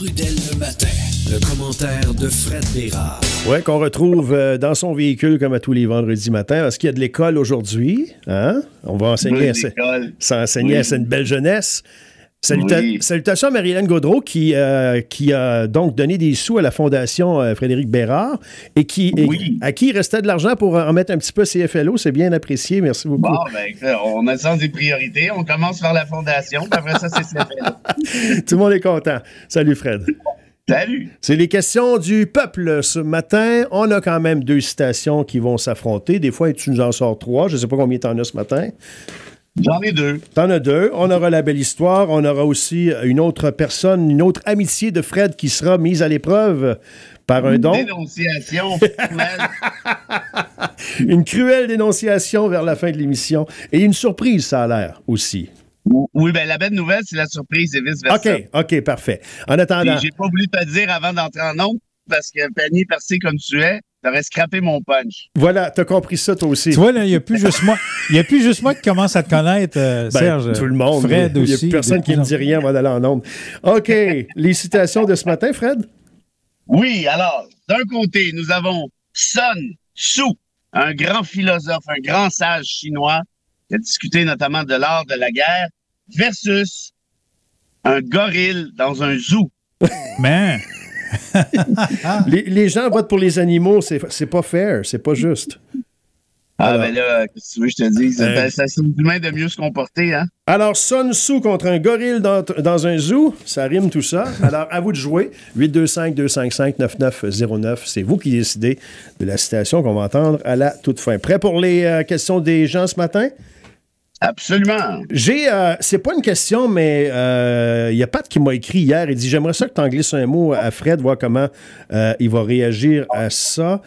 Trudel le matin. Le commentaire de Fred Bérard. Oui, qu'on retrouve dans son véhicule comme à tous les vendredis matins. Parce qu'il y a de l'école aujourd'hui. Hein? On va enseigner à cette belle jeunesse. Salutations à Marie-Hélène Gaudreau qui a donc donné des sous à la Fondation Frédéric Bérard et à qui il restait de l'argent pour en mettre un petit peu CFLO. C'est bien apprécié. Merci beaucoup. Bon, on a le sens des priorités. On commence par la Fondation, puis après ça, c'est CFLO. Tout le monde est content. Salut, Fred. Salut. C'est les questions du peuple ce matin. On a quand même 2 citations qui vont s'affronter. Des fois, tu nous en sors 3. Je ne sais pas combien tu en as ce matin. J'en ai 2. T'en as 2. On aura la belle histoire. On aura aussi une autre personne, une autre amitié de Fred qui sera mise à l'épreuve par un don. Dénonciation. Une cruelle dénonciation vers la fin de l'émission. Et une surprise, ça a l'air aussi. Oui, bien, la belle nouvelle, c'est la surprise et vice-versa. OK, parfait. En attendant... J'ai pas voulu te dire avant d'entrer en ondes, parce que panier percé comme tu es, t'aurais scrappé mon punch. Voilà, t'as compris ça toi aussi. Tu vois, il n'y a plus juste moi. Il n'y a plus juste moi qui commence à te connaître, Serge. Tout le monde. Fred aussi. Il n'y a personne qui ne me dit rien avant d'aller en ondes. OK, les citations de ce matin, Fred? Oui, alors, d'un côté, nous avons Sun Tzu, un grand philosophe, un grand sage chinois, qui a discuté notamment de l'art de la guerre, versus un gorille dans un zoo. Mais... les gens votent pour les animaux, c'est pas fair, c'est pas juste. Alors, ben là, qu'est-ce que tu veux que je te dise? C'est humain de mieux se comporter, hein? Alors, Sun Tzu contre un gorille dans un zoo, ça rime tout ça. Alors, à vous de jouer. 825-255-9909, c'est vous qui décidez de la citation qu'on va entendre à la toute fin. Prêt pour les questions des gens ce matin? Absolument. C'est pas une question, mais il y a Pat qui m'a écrit hier. Il dit: j'aimerais ça que tu en glisses un mot à Fred, voir comment il va réagir à ça.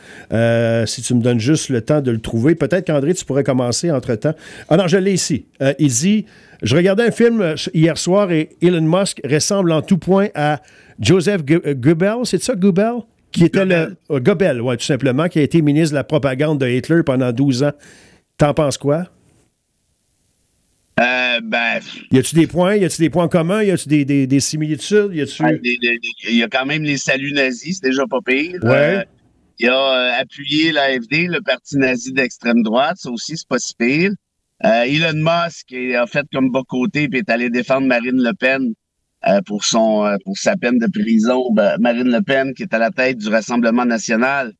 Si tu me donnes juste le temps de le trouver. Peut-être qu'André, tu pourrais commencer entre-temps. Ah non, je l'ai ici. Il dit: je regardais un film hier soir et Elon Musk ressemble en tout point à Joseph Goebbels. C'est ça, Goebbels? Qui était Goebbels, oui, tout simplement, qui a été ministre de la propagande de Hitler pendant 12 ans. T'en penses quoi? Y a-tu des points? Y a-tu des points communs? Y a-tu des similitudes? Il y a quand même les saluts nazis, c'est déjà pas pire. Ouais. Il a appuyé l'AfD, le parti nazi d'extrême droite, ça aussi, c'est pas si pire. Elon Musk a fait comme bas côté puis est allé défendre Marine Le Pen pour sa peine de prison. Marine Le Pen, qui est à la tête du Rassemblement national,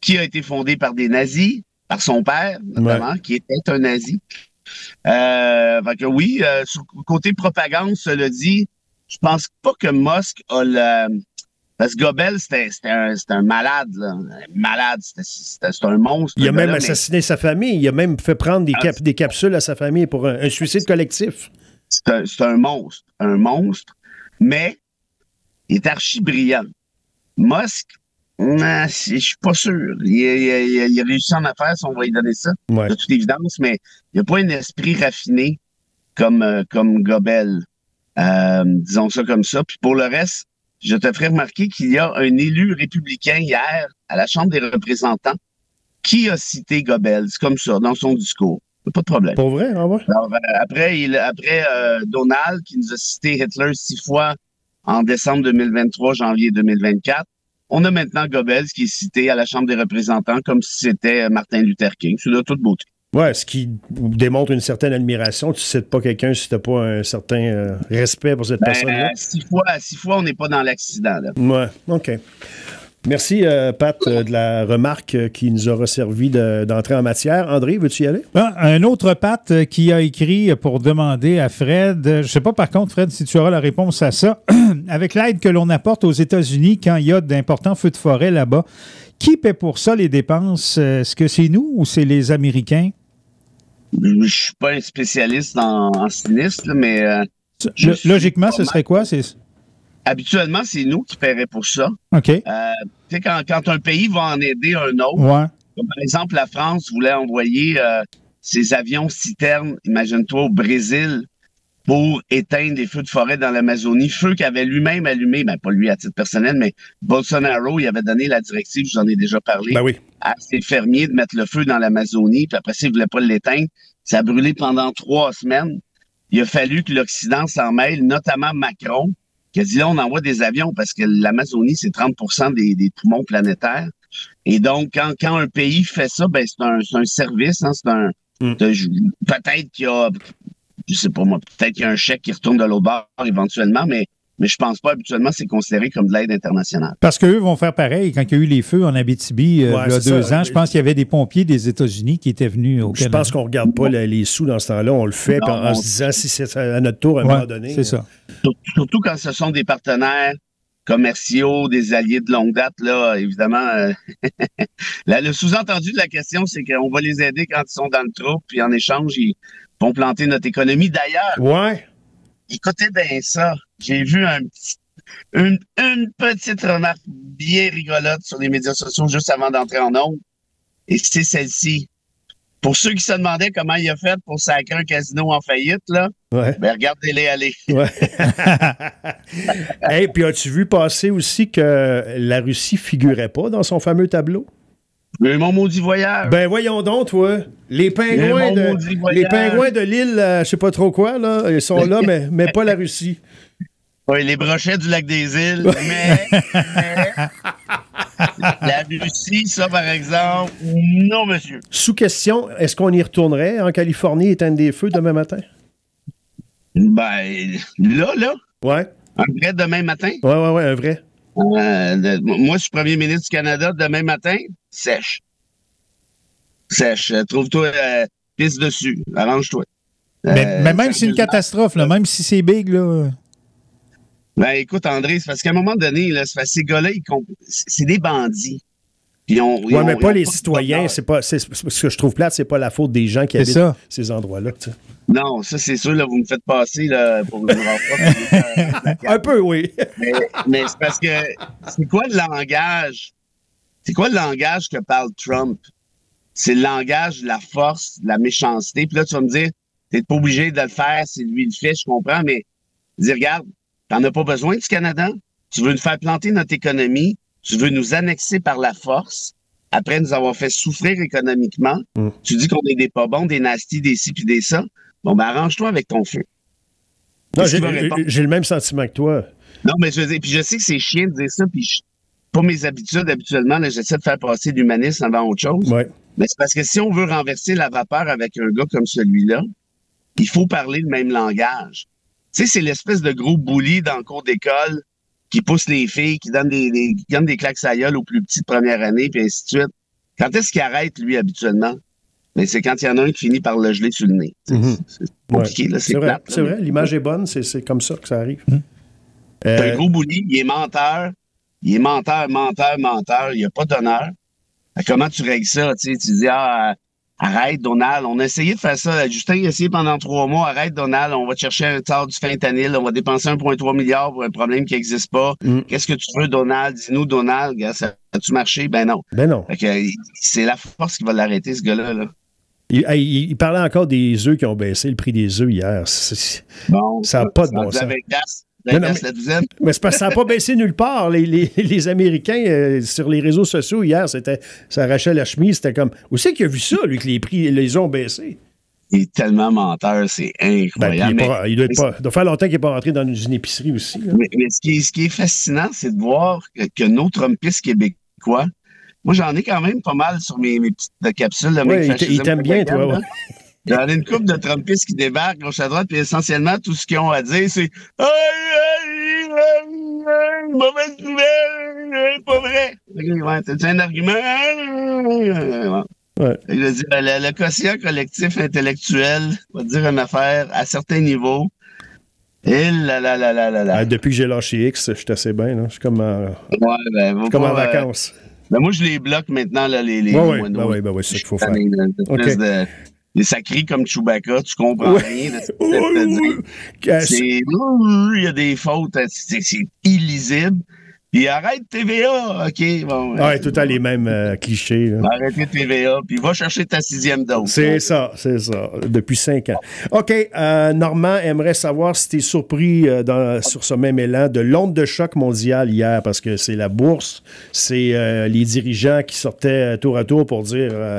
qui a été fondé par des nazis, par son père, notamment, qui était un nazi. Fait que oui, sur le côté propagande, cela dit, je pense pas que Musk a parce que Goebbels, c'était un malade, là. Malade, c'était un monstre. Il a même assassiné sa famille. Il a même fait prendre des capsules à sa famille pour un suicide collectif. C'est un monstre. Un monstre, mais il est archi brillant. Musk, je suis pas sûr. Il a réussi en affaires, si on va lui donner ça, de toute évidence, mais il n'a pas un esprit raffiné comme Goebbels. Disons ça comme ça. Puis pour le reste, je te ferai remarquer qu'il y a un élu républicain hier à la Chambre des représentants qui a cité Goebbels comme ça dans son discours. Pas de problème. Pour vrai, en vrai? Alors, après Donald, qui nous a cité Hitler 6 fois en décembre 2023, janvier 2024, on a maintenant Goebbels qui est cité à la Chambre des représentants comme si c'était Martin Luther King. C'est de toute beauté. Oui, ce qui démontre une certaine admiration. Tu ne cites pas quelqu'un si tu n'as pas un certain respect pour cette personne-là. 6 fois, on n'est pas dans l'accident. Oui, OK. Merci, Pat, de la remarque qui nous aura servi d'entrer en matière. André, veux-tu y aller? Un autre Pat qui a écrit pour demander à Fred, je ne sais pas par contre, Fred, si tu auras la réponse à ça, avec l'aide que l'on apporte aux États-Unis quand il y a d'importants feux de forêt là-bas, qui paie pour ça les dépenses? Est-ce que c'est nous ou c'est les Américains? Je ne suis pas un spécialiste en sinistre, mais... logiquement, ce serait quoi? Habituellement, c'est nous qui paieraient pour ça. OK. Tu sais, quand un pays va en aider un autre, comme par exemple la France voulait envoyer ses avions citernes, imagine-toi, au Brésil, pour éteindre les feux de forêt dans l'Amazonie, feu qu'avait lui-même allumé, pas lui à titre personnel, mais Bolsonaro, il avait donné la directive, j'en ai déjà parlé, à ses fermiers de mettre le feu dans l'Amazonie, puis après ça, il ne voulait pas l'éteindre. Ça a brûlé pendant 3 semaines. Il a fallu que l'Occident s'en mêle, notamment Macron, qui a dit là, on envoie des avions parce que l'Amazonie, c'est 30% des poumons planétaires. Et donc, quand un pays fait ça, ben c'est un service, hein, peut-être qu'il y a, je sais pas moi, peut-être qu'il y a un chèque qui retourne de l'autre bord éventuellement, mais je pense pas. Habituellement, c'est considéré comme de l'aide internationale. Parce qu'eux vont faire pareil. Quand il y a eu les feux en Abitibi, il y a 2 ans, je pense qu'il y avait des pompiers des États-Unis qui étaient venus au Canada. Je pense qu'on ne regarde pas les sous dans ce temps-là. On le fait en se disant si c'est à notre tour à un moment donné. C'est ça. Surtout quand ce sont des partenaires commerciaux, des alliés de longue date, là, évidemment. Le sous-entendu de la question, c'est qu'on va les aider quand ils sont dans le trou, puis en échange, ils vont planter notre économie. D'ailleurs, écoutez bien ça. J'ai vu une petite remarque bien rigolote sur les médias sociaux juste avant d'entrer en ondes. Et c'est celle-ci. Pour ceux qui se demandaient comment il a fait pour sacrer un casino en faillite, là, ben regardez-les aller. Hey, puis as-tu vu passer aussi que la Russie figurait pas dans son fameux tableau? Mais mon maudit voyage. Ben voyons donc, toi. Les pingouins de l'île, je sais pas trop quoi, là, ils sont là, mais pas la Russie. Oui, les brochets du lac des Îles, mais la Russie, ça, par exemple, non, monsieur. Sous question, est-ce qu'on y retournerait en Californie éteindre des feux demain matin? Ben, là? Ouais. Un vrai demain matin? Ouais, un vrai. Moi, je suis premier ministre du Canada. Demain matin, sèche. Trouve-toi pisse dessus. Arrange-toi. Mais même si c'est une catastrophe, là, même si c'est big, là... Ben, écoute, André, c'est parce qu'à un moment donné, là, ces gars-là, c'est des bandits. Mais pas les citoyens. Ce que je trouve plate, c'est pas la faute des gens qui habitent ces endroits-là. Tu sais. Non, ça, c'est sûr, là, vous me faites passer là, pour vous un peu, oui. mais c'est parce que c'est quoi le langage? C'est quoi le langage que parle Trump? C'est le langage de la force, de la méchanceté. Puis là, tu vas me dire, t'es pas obligé de le faire, c'est lui le fait, je comprends, mais dis, regarde, t'en as pas besoin du Canada. Tu veux nous faire planter notre économie. Tu veux nous annexer par la force. Après nous avoir fait souffrir économiquement. Tu dis qu'on est des pas bons, des nasty, des ci puis des ça. Bon, ben arrange-toi avec ton feu. Non, j'ai le même sentiment que toi. Non, mais je veux dire, puis je sais que c'est chiant de dire ça, puis pas mes habitudes. Habituellement, là, j'essaie de faire passer l'humanisme avant autre chose. Ouais. Mais c'est parce que si on veut renverser la vapeur avec un gars comme celui-là, il faut parler le même langage. Tu sais, c'est l'espèce de gros bully dans le cours d'école qui pousse les filles, qui donne des claques à gueule aux plus petits de première année, puis ainsi de suite. Quand est-ce qu'il arrête, lui, habituellement? Mais c'est quand il y en a un qui finit par le geler sur le nez. C'est compliqué, là, c'est plate. C'est vrai, l'image est bonne, c'est comme ça que ça arrive. C'est un gros bully, il est menteur. Il est menteur. Il n'y a pas d'honneur. Comment tu règles ça? Tu dis, arrête, Donald. On a essayé de faire ça. Justin a essayé pendant 3 mois. Arrête, Donald. On va te chercher un tard du fentanyl. On va dépenser 1,3 milliard pour un problème qui n'existe pas. Qu'est-ce que tu veux, Donald? Dis-nous, Donald. Ça a-tu marché? Ben non. Fait que, c'est la force qui va l'arrêter, ce gars-là. Là. Il parlait encore des œufs qui ont baissé, le prix des œufs hier. Ça n'a pas de bon sens. La douzaine. Mais c'est parce que ça n'a pas baissé nulle part. Les Américains, sur les réseaux sociaux, hier, ça arrachait la chemise. C'était comme... Où c'est qu'il a vu ça, lui, que les prix les ont baissés? Il est tellement menteur, c'est incroyable. Il doit faire longtemps qu'il n'est pas rentré dans une épicerie aussi. Mais ce qui est fascinant, c'est de voir que nos Trumpistes québécois, moi, j'en ai quand même pas mal sur mes petites capsules. Il t'aime bien, toi. Ouais. J'en ai une couple de Trumpistes qui débarquent gauche à droite, puis essentiellement, tout ce qu'ils ont à dire, c'est mauvaise nouvelle, pas vrai. T'as un argument? Ouais. Le quotient collectif intellectuel va dire une affaire à certains niveaux. Et depuis que j'ai lâché X, je suis assez bien. Je suis comme en vacances. Ben moi, je les bloque maintenant, là, les moineaux. Oui, c'est ce qu'il faut faire. Ça crie comme Chewbacca, tu comprends rien de ce que il y a des fautes, c'est illisible. Puis arrête TVA, OK. Bon, tout le temps les mêmes clichés. Là. Arrêtez TVA, puis va chercher ta 6e dose. C'est ça, depuis 5 ans. OK, Normand aimerait savoir si tu es surpris sur ce même élan de l'onde de choc mondiale hier, parce que c'est la bourse, c'est les dirigeants qui sortaient tour à tour pour dire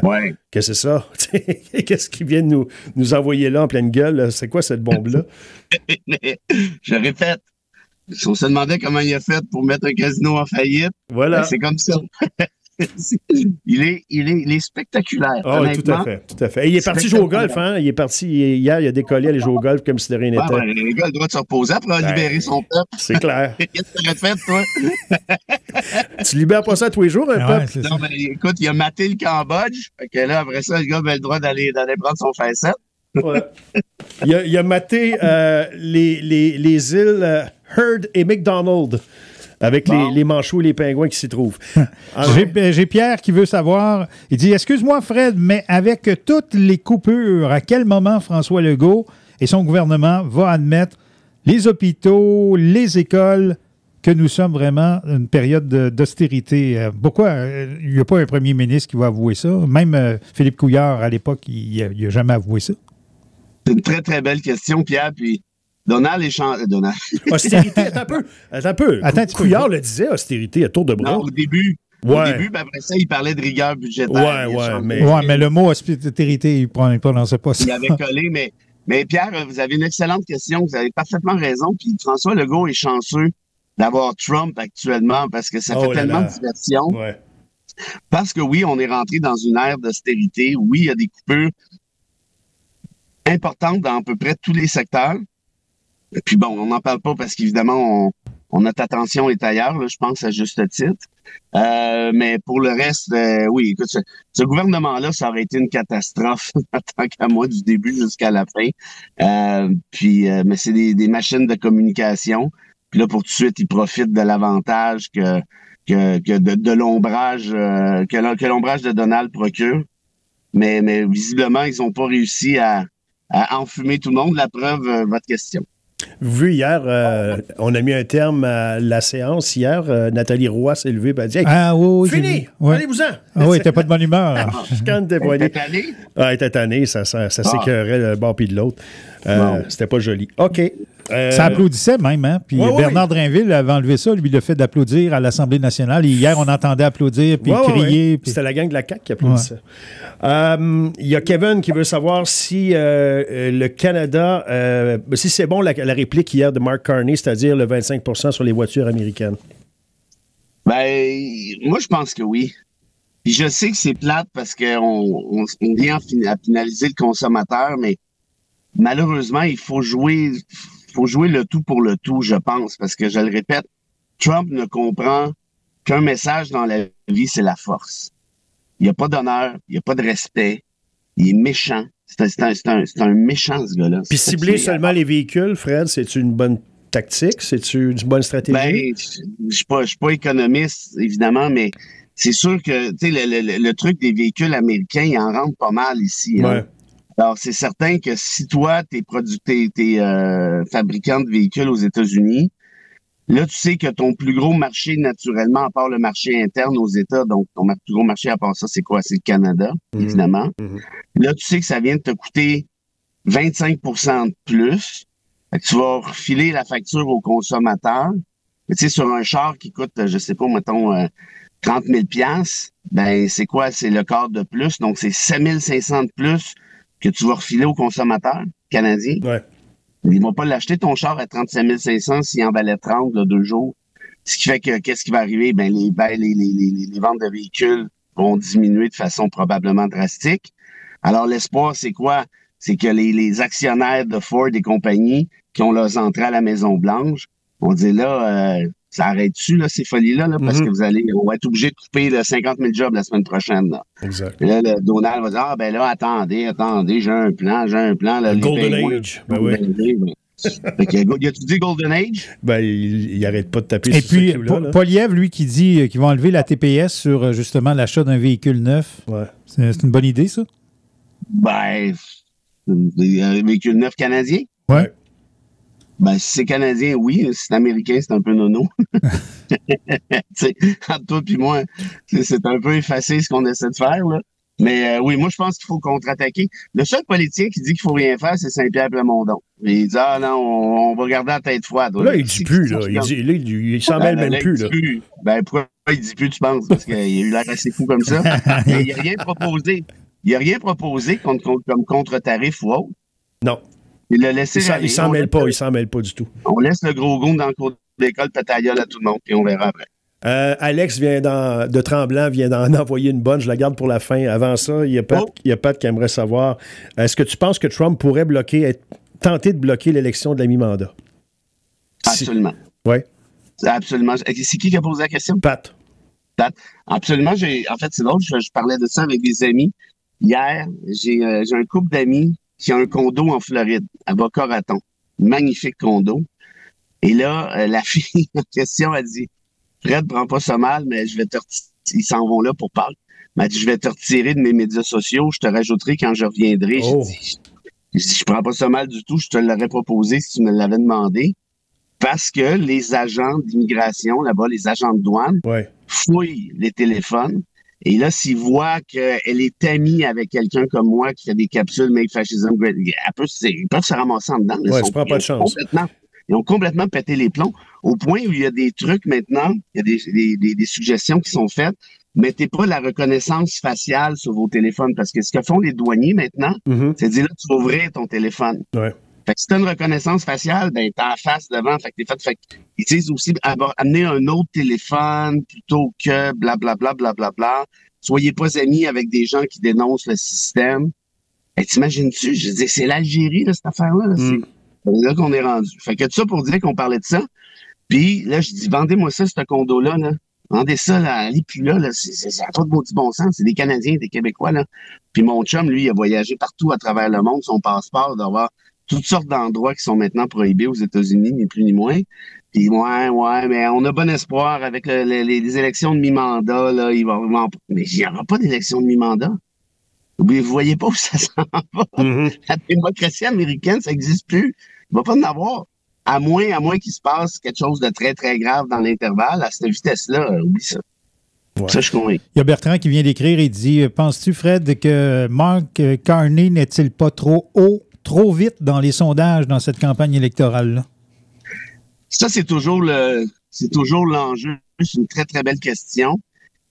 que c'est ça. Qu'est-ce qu'ils viennent nous envoyer là en pleine gueule? C'est quoi cette bombe-là? Je répète. On se demandait comment il a fait pour mettre un casino en faillite. Voilà. C'est comme ça. Il est spectaculaire. Ah oui, tout à fait. Et il est parti jouer au golf, hein? Il est parti hier, il a décollé, aller jouer au golf comme si de rien n'était. Le gars a le droit de se reposer après libérer son peuple. C'est clair. Qu'est-ce que tu aurais fait, toi? Tu libères pas ça tous les jours, un peuple? Non, mais écoute, il a maté le Cambodge. Fait que là, après ça, le gars avait le droit d'aller prendre son facette. Ouais. Il a maté les îles Heard et McDonald. Avec les manchots et les pingouins qui s'y trouvent. J'ai Pierre qui veut savoir, il dit, excuse-moi Fred, mais avec toutes les coupures, à quel moment François Legault et son gouvernement vont admettre les hôpitaux, les écoles, que nous sommes vraiment une période d'austérité? Pourquoi il n'y a pas un premier ministre qui va avouer ça? Même Philippe Couillard, à l'époque, il n'a jamais avoué ça. C'est une très, très belle question, Pierre, puis Donald. Austérité, attends un peu. Couillard le disait, austérité, à tour de bras. Non, au début, puis après ça, il parlait de rigueur budgétaire. Mais le mot austérité, il ne prononçait pas ça. Il avait collé, mais Pierre, vous avez une excellente question. Vous avez parfaitement raison. Puis François Legault est chanceux d'avoir Trump actuellement parce que ça fait tellement de diversion. Ouais. Parce que oui, on est rentré dans une ère d'austérité. Oui, il y a des coupures importantes dans à peu près tous les secteurs. Et puis bon, on n'en parle pas parce qu'évidemment, notre attention est ailleurs, là, je pense, à juste titre. Mais pour le reste, oui, écoute, ce gouvernement-là, ça aurait été une catastrophe en tant qu'à moi, du début jusqu'à la fin. Mais c'est des machines de communication. Puis là, pour tout de suite, ils profitent de l'avantage que de l'ombrage que l'ombrage de Donald procure. Mais visiblement, ils n'ont pas réussi à enfumer tout le monde. La preuve, votre question. Vous avez vu, hier, on a mis un terme à la séance. Hier, Nathalie Roy s'est levée et a dit hey, fini, allez-vous-en. Ah oui, t'es pas de bonne humeur. Je canne tes poignets. Ah, elle était tannée, ça s'écœurait le bord puis de l'autre. C'était pas joli. OK. Ça applaudissait même, hein? Puis Bernard Drinville avait enlevé ça, lui, le fait d'applaudir à l'Assemblée nationale. Et hier, on entendait applaudir puis crier. Puis... C'était la gang de la CAQ qui applaudissait. Il y a Kevin qui veut savoir si le Canada, si c'est bon la réplique hier de Mark Carney, c'est-à-dire le 25 % sur les voitures américaines. Ben, moi, je pense que oui. Puis je sais que c'est plate parce qu'on vient à finaliser le consommateur, mais malheureusement, il faut jouer le tout pour le tout, je pense, parce que, je le répète, Trump ne comprend qu'un message dans la vie, c'est la force. Il n'y a pas d'honneur, il n'y a pas de respect, il est méchant. C'est un méchant, ce gars-là. Puis cibler seulement les véhicules, Fred, c'est une bonne tactique? C'est-tu une bonne stratégie? Ben, je suis pas économiste, évidemment, mais c'est sûr que, tu sais, le truc des véhicules américains, il en rentre pas mal ici. Hein? Ouais. Alors, c'est certain que si toi, t'es fabricant de véhicules aux États-Unis, là, tu sais que ton plus gros marché, naturellement, à part le marché interne aux États, donc ton plus gros marché à part ça, c'est quoi? C'est le Canada, évidemment. Là, tu sais que ça vient de te coûter 25 % de plus. Fait que tu vas refiler la facture au consommateur. Tu sais, sur un char qui coûte, je sais pas, mettons, 30 000 $, ben, c'est quoi? C'est le quart de plus. Donc, c'est 7 500 de plus que tu vas refiler au consommateur canadien. Ouais. Il ne va pas l'acheter ton char à 37 500 s'il en valait 30 là, 2 jours. Ce qui fait que, qu'est-ce qui va arriver? Ben, les ventes de véhicules vont diminuer de façon probablement drastique. Alors, l'espoir, c'est quoi? C'est que les actionnaires de Ford et compagnie qui ont leurs entrées à la Maison-Blanche vont dire là, ça arrête-tu, là, ces folies-là, là, parce que on va être obligé de couper 50 000 jobs la semaine prochaine. Là. Exact. Et là, le Donald va dire, ben là, attendez, j'ai un plan. Là, Golden Age. Ben oui. Y a-tu dit Golden Age? Ben, il arrête pas de taper sur ce clou-là. Et puis, Poilievre, lui, qui dit qu'ils vont enlever la TPS sur, justement, l'achat d'un véhicule neuf. Ouais. C'est une bonne idée, ça? Ben, un véhicule neuf canadien? Ouais. Ben, si c'est canadien, oui. Si c'est américain, c'est un peu nono. Entre toi et moi, c'est un peu effacé ce qu'on essaie de faire, là. Mais oui, moi, je pense qu'il faut contre-attaquer. Le seul politicien qui dit qu'il faut rien faire, c'est Saint-Pierre Plamondon. Il dit, ah non, on va garder la tête froide. Là, il dit plus, là. Il s'en mêle même plus, là. Ben, pourquoi il dit plus, tu penses? Parce qu'il a eu l'air assez fou comme ça. Mais il n'a rien proposé. Il n'a rien proposé comme contre-tarif ou autre. Non. Il l'a laissé. Il s'en mêle pas du tout. On laisse le gros goût dans le cours l'école, pète la gueule à tout le monde, puis on verra après. Alex de Tremblant vient d'en envoyer une bonne. Je la garde pour la fin. Avant ça, il y a Pat qui aimerait savoir, est-ce que tu penses que Trump pourrait tenter de bloquer l'élection de la mi-mandat? Absolument. Oui. Absolument. C'est qui a posé la question? Pat. Absolument. En fait, c'est drôle, je parlais de ça avec des amis. Hier, j'ai un couple d'amis qui a un condo en Floride, à Boca Raton. Magnifique condo. Et là, la fille en question a dit, Fred, prends pas ça mal, mais ils s'en vont là pour parler. Elle m'a dit, je vais te retirer de mes médias sociaux, je te rajouterai quand je reviendrai. J'ai dit, je prends pas ça mal du tout, je te l'aurais proposé si tu me l'avais demandé. Parce que les agents d'immigration, là-bas, les agents de douane, fouillent les téléphones. Et là, s'ils voient qu'elle est amie avec quelqu'un comme moi qui fait des capsules Make Fascism Great, ils peuvent se ramasser en dedans. Oui, je prends pas de chance. Ils ont complètement pété les plombs, au point où il y a des trucs maintenant, il y a des suggestions qui sont faites. Mettez pas la reconnaissance faciale sur vos téléphones, parce que ce que font les douaniers maintenant, c'est de dire, là, tu vas ouvrir ton téléphone. Ouais. Fait que si t'as une reconnaissance faciale, ben t'es en face devant. Fait que ils disent aussi amener un autre téléphone plutôt que blablabla, blablabla. Soyez pas amis avec des gens qui dénoncent le système. Et t'imagines-tu? Je dis, c'est l'Algérie, là, cette affaire-là. Là. C'est là qu'on est rendu. Fait que tout ça pour dire qu'on parlait de ça. Puis là, je dis, vendez-moi ça, ce condo-là, là. Vendez ça, là, allez plus là, ça n'a pas de bon sens. C'est des Canadiens, des Québécois, là. Puis mon chum, lui, il a voyagé partout à travers le monde, son passeport, d'avoir toutes sortes d'endroits qui sont maintenant prohibés aux États-Unis, ni plus ni moins. Puis ouais, mais on a bon espoir avec les élections de mi-mandat, là, mais il n'y aura pas d'élection de mi-mandat. Vous voyez pas où ça s'en va. La démocratie américaine, ça n'existe plus. Il ne va pas en avoir. À moins qu'il se passe quelque chose de très, très grave dans l'intervalle, à cette vitesse-là, oublie ça. Ouais. Ça, je suis convaincu. Il y a Bertrand qui vient d'écrire, il dit, penses-tu, Fred, que Mark Carney n'est-il pas trop haut, trop vite dans les sondages dans cette campagne électorale-là? Ça, c'est toujours l'enjeu. C'est une très, très belle question.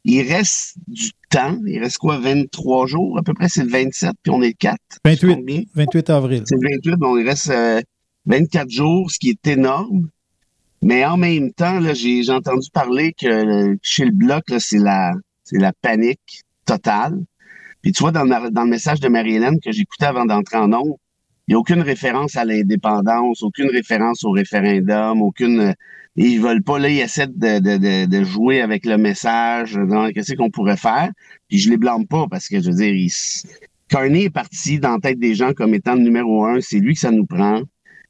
Il reste du temps. Il reste quoi, 23 jours? À peu près, c'est le 27, puis on est le 4. 28 avril. C'est le 28, donc il reste 24 jours, ce qui est énorme. Mais en même temps, là, j'ai entendu parler que chez le Bloc, là, c'est la panique totale. Puis tu vois, dans le message de Marie-Hélène que j'écoutais avant d'entrer en ondes, il n'y a aucune référence à l'indépendance, aucune référence au référendum, ils veulent pas, là, ils essaient de jouer avec le message, qu'est-ce qu'on pourrait faire. Puis je les blâme pas, parce que, je veux dire, Carney est parti dans la tête des gens comme étant le numéro 1, c'est lui que ça nous prend.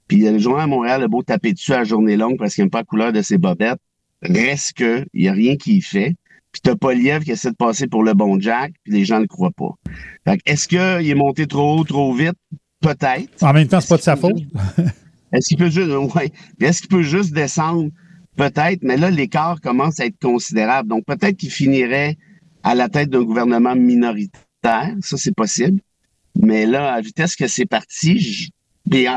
Puis le journal à Montréal a beau taper dessus à la journée longue parce qu'il n'aime pas la couleur de ses bobettes. Reste que, il n'y a rien qui y fait. Puis t'as Poilievre qui essaie de passer pour le bon Jack, puis les gens ne le croient pas. Fait que, est-ce qu'il est monté trop haut, trop vite? Peut-être. En même temps, c'est pas de sa faute. Est-ce qu'il peut juste descendre? Peut-être, mais là, l'écart commence à être considérable. Donc, peut-être qu'il finirait à la tête d'un gouvernement minoritaire. Ça, c'est possible. Mais là, à vitesse que c'est parti,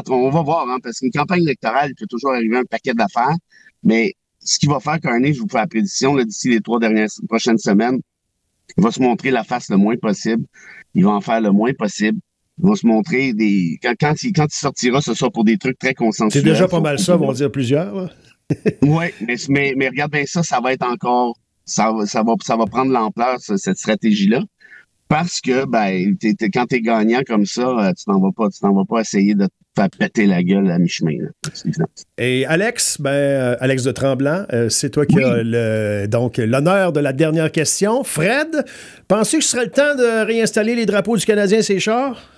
on va voir, hein, parce qu'une campagne électorale, il peut toujours arriver un paquet d'affaires. Mais ce qu'il va faire, Carney, je vous fais la prédiction, là, d'ici les 3 prochaines semaines, il va se montrer la face le moins possible. Il va en faire le moins possible. Ils vont se montrer quand il sortira, ce sera pour des trucs très consensuels. C'est déjà pas mal ça, vont dire plusieurs. Oui, mais regarde bien ça va être encore, ça va prendre l'ampleur, cette stratégie-là. Parce que, quand t'es gagnant comme ça, tu t'en vas pas essayer de te faire péter la gueule à mi-chemin. Et Alex, Alex de Tremblant, c'est toi qui as l'honneur de la dernière question. Fred, penses-tu que ce serait le temps de réinstaller les drapeaux du Canadien ces chars?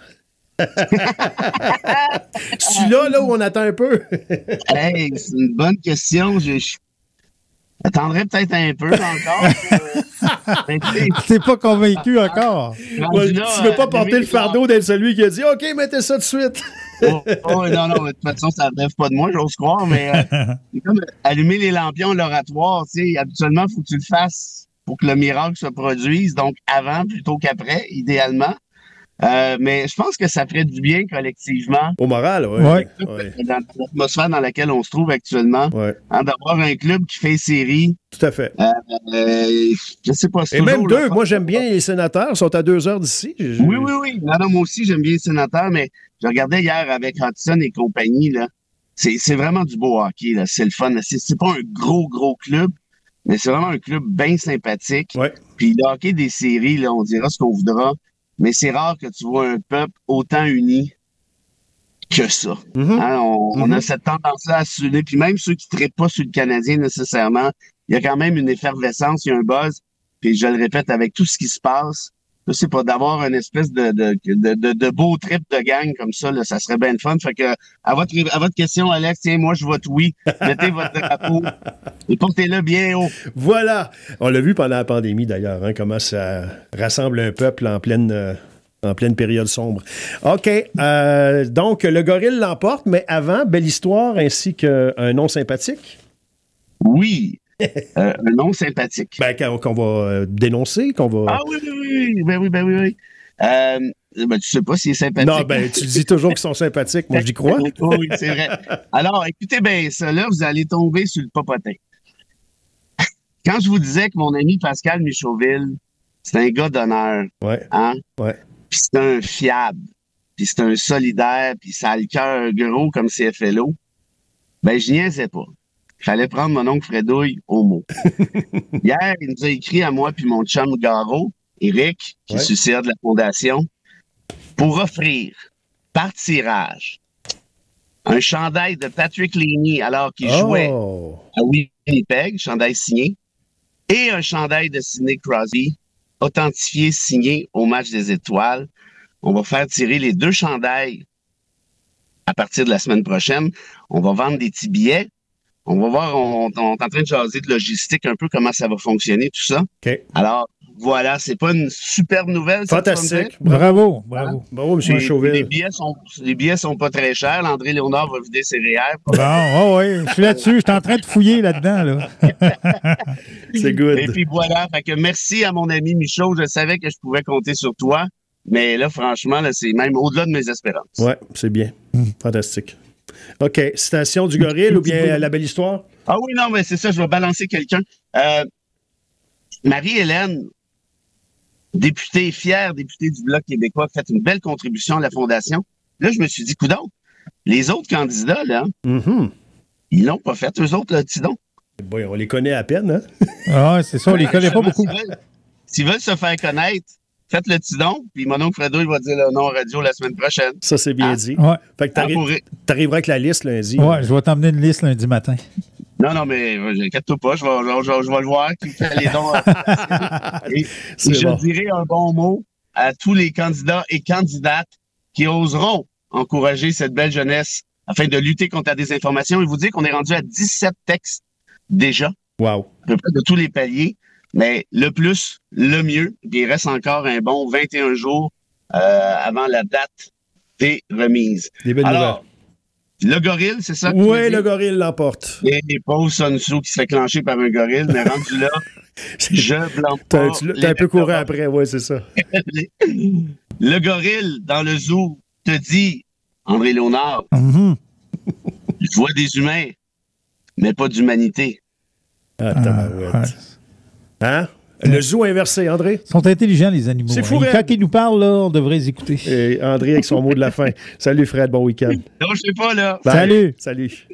Celui-là, là où on attend un peu. Hey, c'est une bonne question. J'attendrai peut-être un peu encore. T'es pas convaincu encore. Ouais, tu veux pas porter le fardeau d'être celui qui a dit « OK, mettez ça de suite. » non, de toute façon, ça ne rêve pas de moi, j'ose croire, mais c'est comme allumer les lampions à l'oratoire. Habituellement, il faut que tu le fasses pour que le miracle se produise, donc avant plutôt qu'après, idéalement. Mais je pense que ça ferait du bien collectivement. Au moral, oui. Ouais. Dans l'atmosphère dans laquelle on se trouve actuellement, d'avoir un club qui fait série. Tout à fait. Je sais pas. Et même deux. Moi, j'aime bien les Sénateurs. Ils sont à 2 heures d'ici. Oui. Non, moi aussi, j'aime bien les Sénateurs, mais je regardais hier avec Hudson et compagnie, là. c'est vraiment du beau hockey, là. C'est le fun. C'est pas un gros club, mais c'est vraiment un club bien sympathique. Ouais. Puis le hockey des séries, là, on dira ce qu'on voudra, mais c'est rare que tu vois un peuple autant uni que ça. Hein, on a cette tendance-là à s'unir. Puis même ceux qui ne traitent pas sur le Canadien nécessairement, il y a quand même une effervescence, il y a un buzz. Puis je le répète, avec tout ce qui se passe, là, c'est pas d'avoir une espèce de beau trip de gang comme ça, là, ça serait bien le fun. Fait que à votre question, Alex, tiens, moi je vote oui. Mettez votre drapeau et portez-le bien haut. Voilà. On l'a vu pendant la pandémie, d'ailleurs, hein, comment ça rassemble un peuple en pleine période sombre. OK. Donc, le gorille l'emporte, mais avant, belle histoire ainsi qu'un nom sympathique. Oui. Un nom sympathique. Ben, qu'on va dénoncer, qu'on va... Ah oui. Ben, tu sais pas s'il est sympathique. Non, ben, tu dis toujours qu'ils sont sympathiques. Moi, j'y crois. Oui, c'est vrai. Alors, écoutez bien ça, là, vous allez tomber sur le popotin. Quand je vous disais que mon ami Pascal Michauville, c'est un gars d'honneur, Ouais. hein? Ouais. Puis c'est un fiable, puis c'est un solidaire, puis ça a le cœur gros comme CFLO, ben je niaisais pas. Il fallait prendre mon oncle Fredouille au mot. Hier, il nous a écrit à moi puis mon chum Garo, Éric, qui est suicidaire de la Fondation, pour offrir, par tirage, un chandail de Patrick Lény alors qu'il jouait à Winnipeg, chandail signé, et un chandail de Sidney Crosby, authentifié, signé au match des Étoiles. On va faire tirer les 2 chandails à partir de la semaine prochaine. On va vendre des petits billets. On va voir, on est en train de jaser de logistique un peu, comment ça va fonctionner, tout ça. OK. Alors, voilà, c'est pas une superbe nouvelle. Fantastique. Bravo. Bravo, M. Michauville. Les billets sont pas très chers. André Léonard va vider ses REER. Bon, oui, je suis là-dessus. Je suis en train de fouiller là-dedans. Là. C'est good. Et puis voilà, fait que merci à mon ami Michaud. Je savais que je pouvais compter sur toi. Mais là, franchement, là, c'est même au-delà de mes espérances. Oui, c'est bien. Fantastique. OK. Citation du gorille ou bien la belle histoire? Ah oui, non, mais c'est ça, je vais balancer quelqu'un. Marie-Hélène, fière députée du Bloc québécois, a fait une belle contribution à la Fondation. Là, je me suis dit, coudonc, les autres candidats, là, ils l'ont pas fait. Eux autres, là, tidon. Bon, on les connaît à peine, hein? Ah, c'est ça, on les connaît pas beaucoup. S'ils veulent se faire connaître, faites le tidon, puis mon oncle Fredo, il va dire le nom radio la semaine prochaine. Ça, c'est bien dit. Ouais. Fait que t'arriveras avec la liste lundi. Ouais, je vais t'emmener une liste lundi matin. Non, mais inquiète-toi pas, je vais le voir qui fait les dons. Et je dirai un bon mot à tous les candidats et candidates qui oseront encourager cette belle jeunesse afin de lutter contre la désinformation. Et vous dire qu'on est rendu à 17 textes déjà. Wow. À peu près de tous les paliers. Mais le plus, le mieux, il reste encore un bon 21 jours avant la date des remises. Des belles nouvelles. Le gorille, c'est ça? Oui, le gorille l'emporte. Et les pauvres Sun Tzu qui se fait clencher par un gorille, mais rendu là, je blâme pas. T'as un peu couru après, oui, c'est ça. Le gorille, dans le zoo, te dit, André Léonard, je vois des humains, mais pas d'humanité. Ah, tabarouette. Hein? Le zoo inversé, André? Ils sont intelligents, les animaux. C'est fou, quand ils nous parlent, là, on devrait les écouter. Et André avec son mot de la fin. Salut, Fred, bon week-end. Non, je sais pas, là. Bye. Salut. Salut.